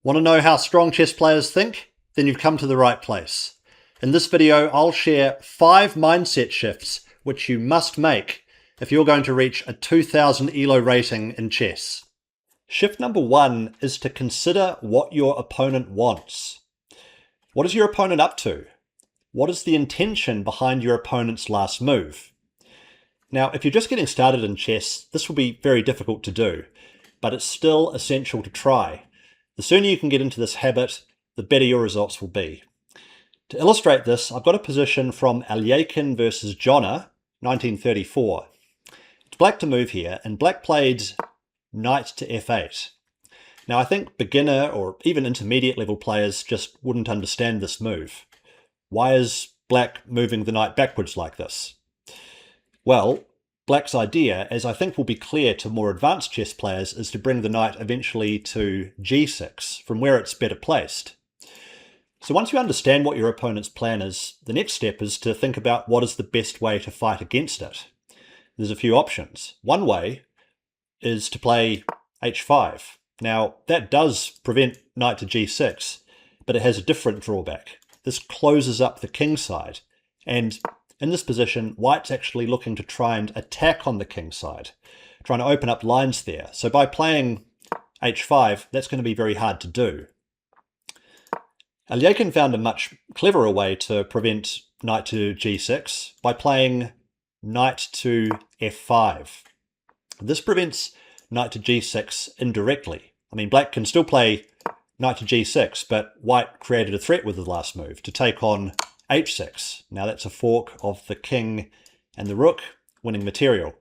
Want to know how strong chess players think? Then you've come to the right place. In this video, I'll share 5 mindset shifts which you must make if you're going to reach a 2000 ELO rating in chess. Shift number 1 is to consider what your opponent wants. What is your opponent up to? What is the intention behind your opponent's last move? Now, if you're just getting started in chess, this will be very difficult to do, but it's still essential to try. The sooner you can get into this habit, the better your results will be. To illustrate this, I've got a position from Alyakin versus Jonna, 1934. It's black to move here, and black played knight to f8. Now, I think beginner or even intermediate level players just wouldn't understand this move. Why is black moving the knight backwards like this? Well, black's idea, as I think will be clear to more advanced chess players, is to bring the knight eventually to g6, from where it's better placed. So once you understand what your opponent's plan is, the next step is to think about what is the best way to fight against it. There's a few options. One way is to play h5. Now, that does prevent knight to g6, but it has a different drawback. This closes up the king side, and in this position, white's actually looking to try and attack on the king side, trying to open up lines there. So by playing h5, that's going to be very hard to do. Alyakin found a much cleverer way to prevent knight to g6 by playing knight to f5. This prevents knight to g6 indirectly. I mean, black can still play knight to g6, but white created a threat with the last move to take on h6. Now that's a fork of the king and the rook, winning material.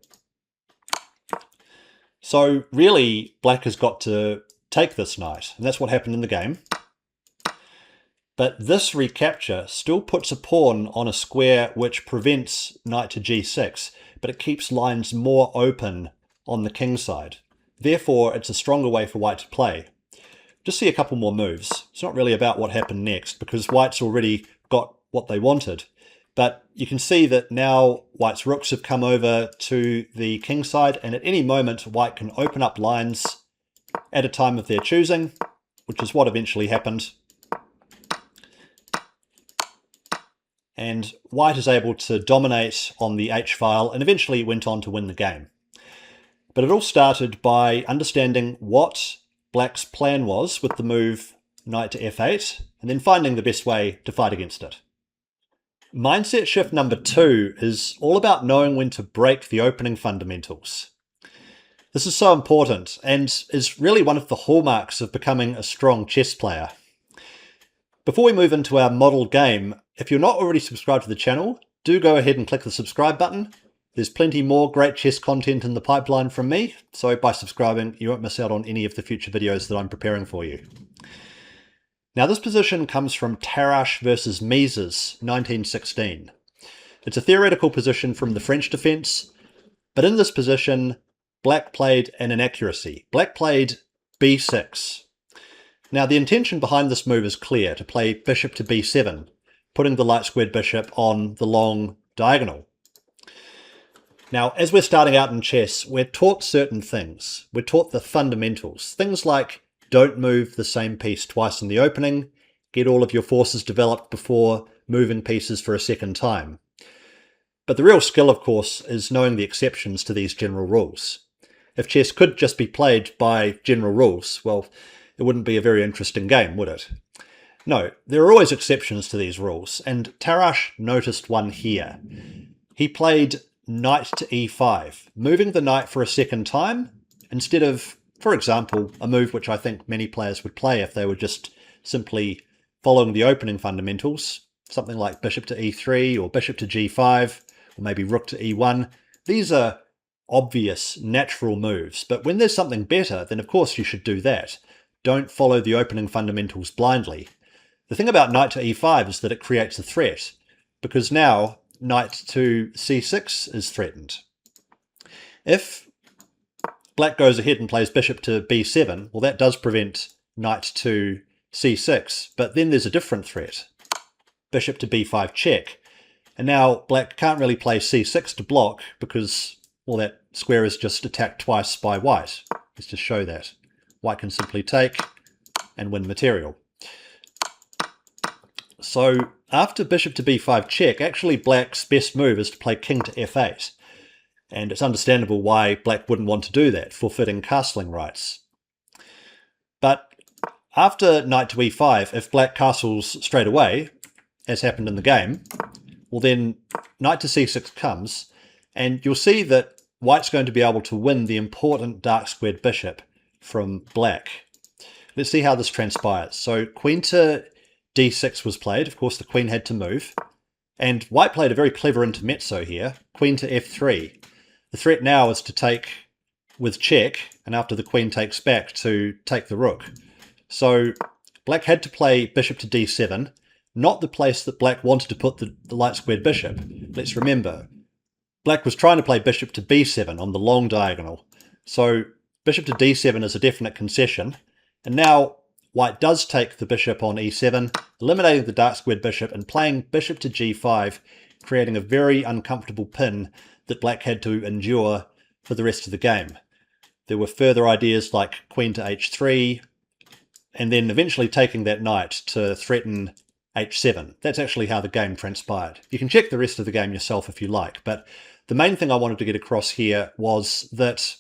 So really, black has got to take this knight, and that's what happened in the game. But this recapture still puts a pawn on a square which prevents knight to g6, but it keeps lines more open on the king side. Therefore, it's a stronger way for white to play. Just see a couple more moves. It's not really about what happened next, because white's already got what they wanted. But you can see that now white's rooks have come over to the king side, and at any moment white can open up lines at a time of their choosing, which is what eventually happened. And white is able to dominate on the h-file and eventually went on to win the game. But it all started by understanding what black's plan was with the move knight to f8, and then finding the best way to fight against it. Mindset shift number 2 is all about knowing when to break the opening fundamentals. This is so important and is really one of the hallmarks of becoming a strong chess player. Before we move into our model game, if you're not already subscribed to the channel, do go ahead and click the subscribe button. There's plenty more great chess content in the pipeline from me, so by subscribing you won't miss out on any of the future videos that I'm preparing for you. Now this position comes from Tarrasch versus Mises, 1916. It's a theoretical position from the French defense, but in this position, black played an inaccuracy. Black played b6. Now the intention behind this move is clear, to play bishop to b7, putting the light squared bishop on the long diagonal. Now, as we're starting out in chess, we're taught certain things. We're taught the fundamentals. Things like don't move the same piece twice in the opening, get all of your forces developed before moving pieces for a second time. But the real skill, of course, is knowing the exceptions to these general rules. If chess could just be played by general rules, well, it wouldn't be a very interesting game, would it? No, there are always exceptions to these rules, and Tarrasch noticed one here. He played knight to e5, moving the knight for a second time, instead of, for example, a move which I think many players would play if they were just simply following the opening fundamentals, something like bishop to e3 or bishop to g5, or maybe rook to e1. These are obvious, natural moves, but when there's something better, then of course you should do that. Don't follow the opening fundamentals blindly. The thing about knight to e5 is that it creates a threat, because now knight to c6 is threatened. If black goes ahead and plays bishop to b7, well, that does prevent knight to c6, but then there's a different threat. Bishop to b5 check. And now black can't really play c6 to block because, well, that square is just attacked twice by white. Let's just show that. White can simply take, and win material. So after bishop to b5 check, actually black's best move is to play king to f8. And it's understandable why black wouldn't want to do that, forfeiting castling rights. But after knight to e5, if black castles straight away, as happened in the game, well then knight to c6 comes, and you'll see that white's going to be able to win the important dark squared bishop from black. Let's see how this transpires. So queen to d6 was played. Of course, the queen had to move. And white played a very clever intermezzo here. Queen to f3. The threat now is to take with check, and after the queen takes back, to take the rook. So black had to play bishop to d7, not the place that black wanted to put the light squared bishop. Let's remember, black was trying to play bishop to b7 on the long diagonal. So bishop to d7 is a definite concession. And now white does take the bishop on e7, eliminating the dark squared bishop and playing bishop to g5, creating a very uncomfortable pin that black had to endure for the rest of the game. There were further ideas like queen to h3, and then eventually taking that knight to threaten h7. That's actually how the game transpired. You can check the rest of the game yourself if you like, but the main thing I wanted to get across here was that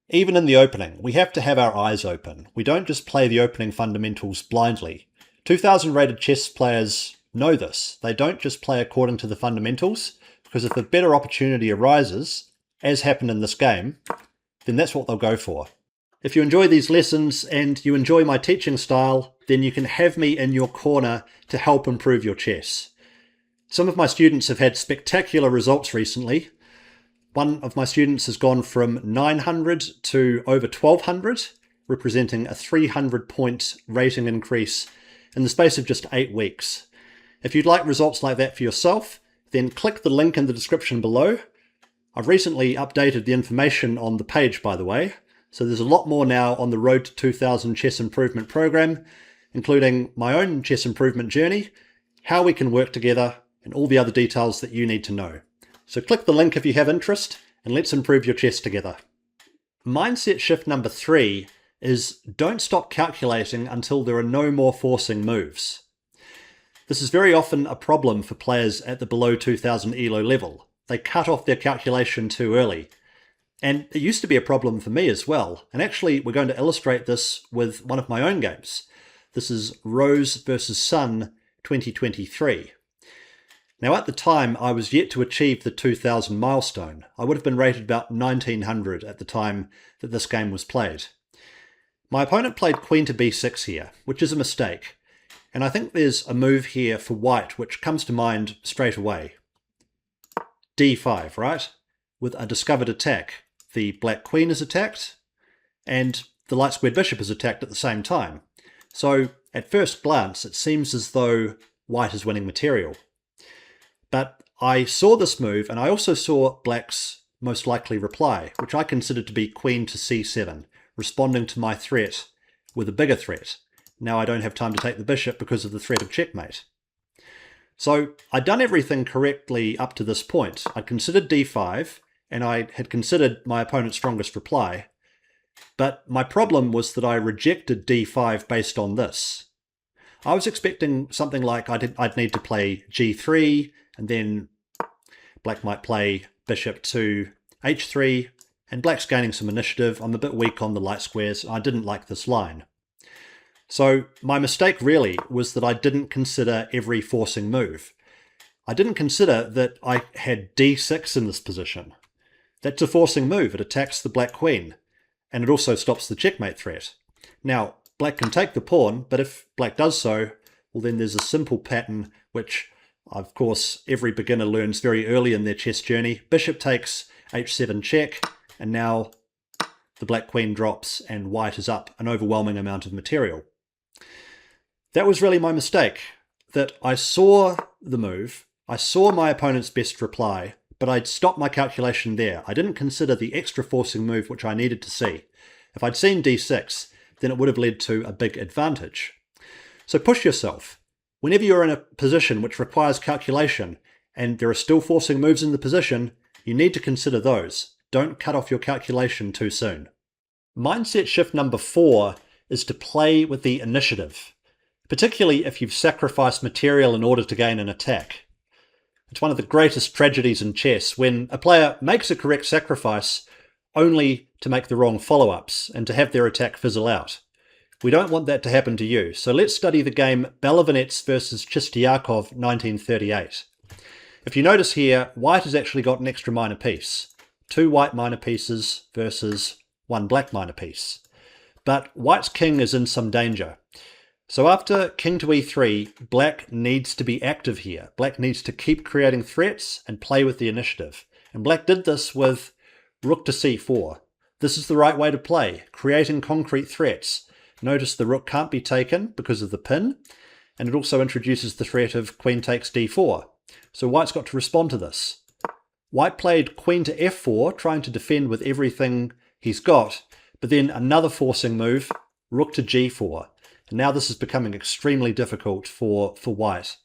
even in the opening, we have to have our eyes open. We don't just play the opening fundamentals blindly. 2000 rated chess players know this. They don't just play according to the fundamentals, because if a better opportunity arises, as happened in this game, then that's what they'll go for. If you enjoy these lessons and you enjoy my teaching style, then you can have me in your corner to help improve your chess. Some of my students have had spectacular results recently. One of my students has gone from 900 to over 1200, representing a 300-point rating increase in the space of just 8 weeks. If you'd like results like that for yourself, then click the link in the description below. I've recently updated the information on the page, by the way, so there's a lot more now on the Road to 2000 Chess Improvement program, including my own chess improvement journey, how we can work together, and all the other details that you need to know. So click the link if you have interest, and let's improve your chess together. Mindset shift number 3 is don't stop calculating until there are no more forcing moves. This is very often a problem for players at the below 2000 ELO level. They cut off their calculation too early. And it used to be a problem for me as well. And actually, we're going to illustrate this with one of my own games. This is Rose versus Sun 2023. Now, at the time, I was yet to achieve the 2000 milestone. I would have been rated about 1900 at the time that this game was played. My opponent played queen to b6 here, which is a mistake. And I think there's a move here for white which comes to mind straight away. d5, right? With a discovered attack. The black queen is attacked, and the light squared bishop is attacked at the same time. So, at first glance, it seems as though white is winning material. But I saw this move, and I also saw black's most likely reply, which I considered to be queen to c7, responding to my threat with a bigger threat. Now I don't have time to take the bishop because of the threat of checkmate. So I'd done everything correctly up to this point. I'd considered d5, and I had considered my opponent's strongest reply. But my problem was that I rejected d5 based on this. I was expecting something like I'd need to play g3, and then black might play bishop to h3, and black's gaining some initiative. I'm a bit weak on the light squares. I didn't like this line. So my mistake really was that I didn't consider every forcing move. I didn't consider that I had d6 in this position. That's a forcing move. It attacks the black queen, and it also stops the checkmate threat. Now, black can take the pawn, but if black does so, well then there's a simple pattern which, of course, every beginner learns very early in their chess journey. Bishop takes h7 check, and now the black queen drops and white is up an overwhelming amount of material. That was really my mistake, that I saw the move, I saw my opponent's best reply, but I'd stopped my calculation there. I didn't consider the extra forcing move which I needed to see. If I'd seen d6, then it would have led to a big advantage. So push yourself. Whenever you're in a position which requires calculation, and there are still forcing moves in the position, you need to consider those. Don't cut off your calculation too soon. Mindset shift number 4 is to play with the initiative, particularly if you've sacrificed material in order to gain an attack. It's one of the greatest tragedies in chess when a player makes a correct sacrifice only to make the wrong follow-ups and to have their attack fizzle out. We don't want that to happen to you, so let's study the game Balavinets versus Chistiakov 1938. If you notice here, white has actually got an extra minor piece. 2 white minor pieces versus 1 black minor piece. But white's king is in some danger. So after king to e3, black needs to be active here. Black needs to keep creating threats and play with the initiative. And black did this with rook to c4. This is the right way to play, creating concrete threats. Notice the rook can't be taken because of the pin, and it also introduces the threat of queen takes d4. So white's got to respond to this. White played queen to f4, trying to defend with everything he's got, but then another forcing move, rook to g4. And now this is becoming extremely difficult for white.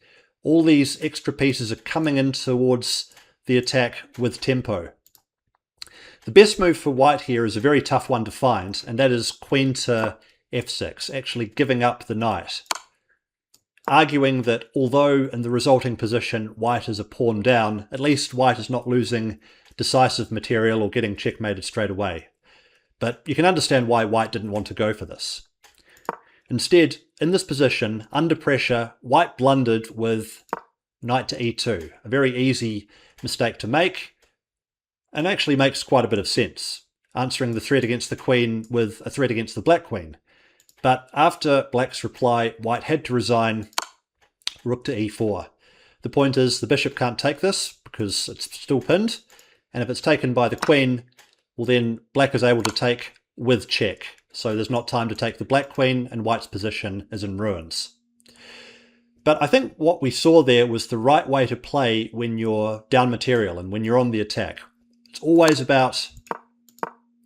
All these extra pieces are coming in towards the attack with tempo. The best move for white here is a very tough one to find, and that is queen to f6, actually giving up the knight, arguing that although in the resulting position white is a pawn down, at least white is not losing decisive material or getting checkmated straight away. But you can understand why white didn't want to go for this. Instead, in this position, under pressure, white blundered with knight to e2, a very easy mistake to make, and actually makes quite a bit of sense, answering the threat against the queen with a threat against the black queen. But after black's reply, white had to resign rook to e4. The point is the bishop can't take this because it's still pinned, and if it's taken by the queen, well then black is able to take with check. So there's not time to take the black queen, and white's position is in ruins. But I think what we saw there was the right way to play when you're down material and when you're on the attack. It's always about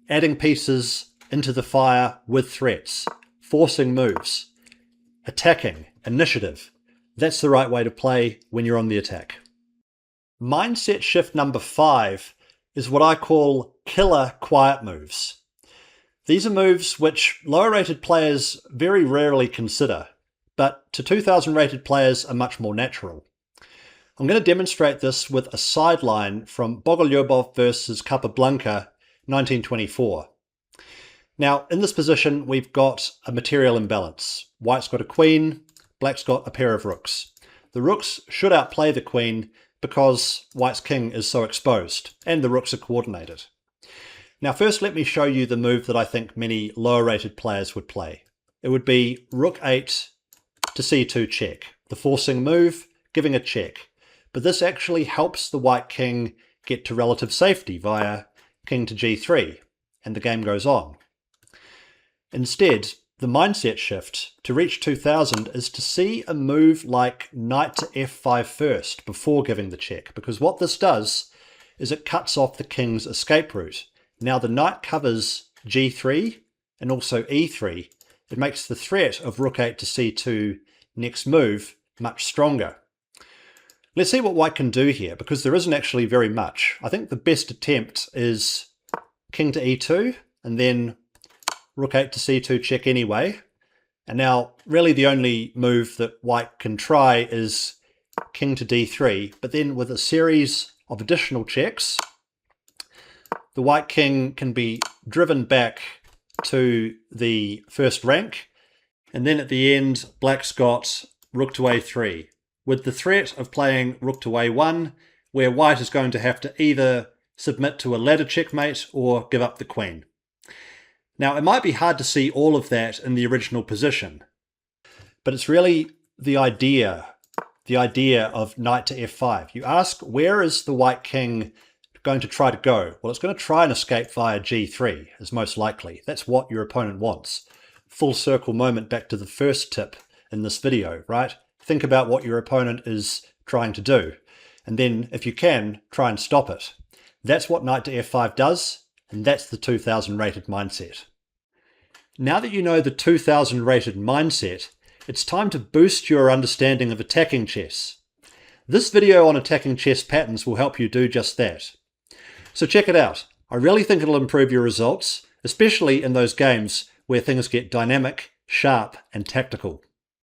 adding pieces into the fire with threats, forcing moves, attacking, initiative. That's the right way to play when you're on the attack. Mindset shift number 5 is what I call killer quiet moves. These are moves which lower rated players very rarely consider, but to 2000 rated players are much more natural. I'm going to demonstrate this with a sideline from Bogolyubov versus Capablanca 1924. Now, in this position, we've got a material imbalance. White's got a queen, black's got a pair of rooks. The rooks should outplay the queen because white's king is so exposed, and the rooks are coordinated. Now, first let me show you the move that I think many lower rated players would play. It would be rook 8 to c2 check, the forcing move, giving a check. But this actually helps the white king get to relative safety via king to g3, and the game goes on. Instead, the mindset shift to reach 2000 is to see a move like knight to f5 first before giving the check, because what this does is it cuts off the king's escape route. Now the knight covers g3 and also e3. It makes the threat of rook 8 to c2 next move much stronger. Let's see what white can do here, because there isn't actually very much. I think the best attempt is king to e2 and then rook 8 to c2 check anyway. And now really the only move that white can try is king to d3, but then with a series of additional checks, the white king can be driven back to the first rank, and then at the end black's got rook to a3, with the threat of playing rook to a1, where white is going to have to either submit to a ladder checkmate or give up the queen. Now it might be hard to see all of that in the original position, but it's really the idea of knight to f5. You ask, where is the white king going to try to go? Well, it's going to try and escape via g3, is most likely. That's what your opponent wants. Full circle moment back to the first tip in this video, right? Think about what your opponent is trying to do, and then, if you can, try and stop it. That's what knight to f5 does, and that's the 2000 rated mindset. Now that you know the 2000 rated mindset, it's time to boost your understanding of attacking chess. This video on attacking chess patterns will help you do just that. So check it out. I really think it'll improve your results, especially in those games where things get dynamic, sharp, and tactical.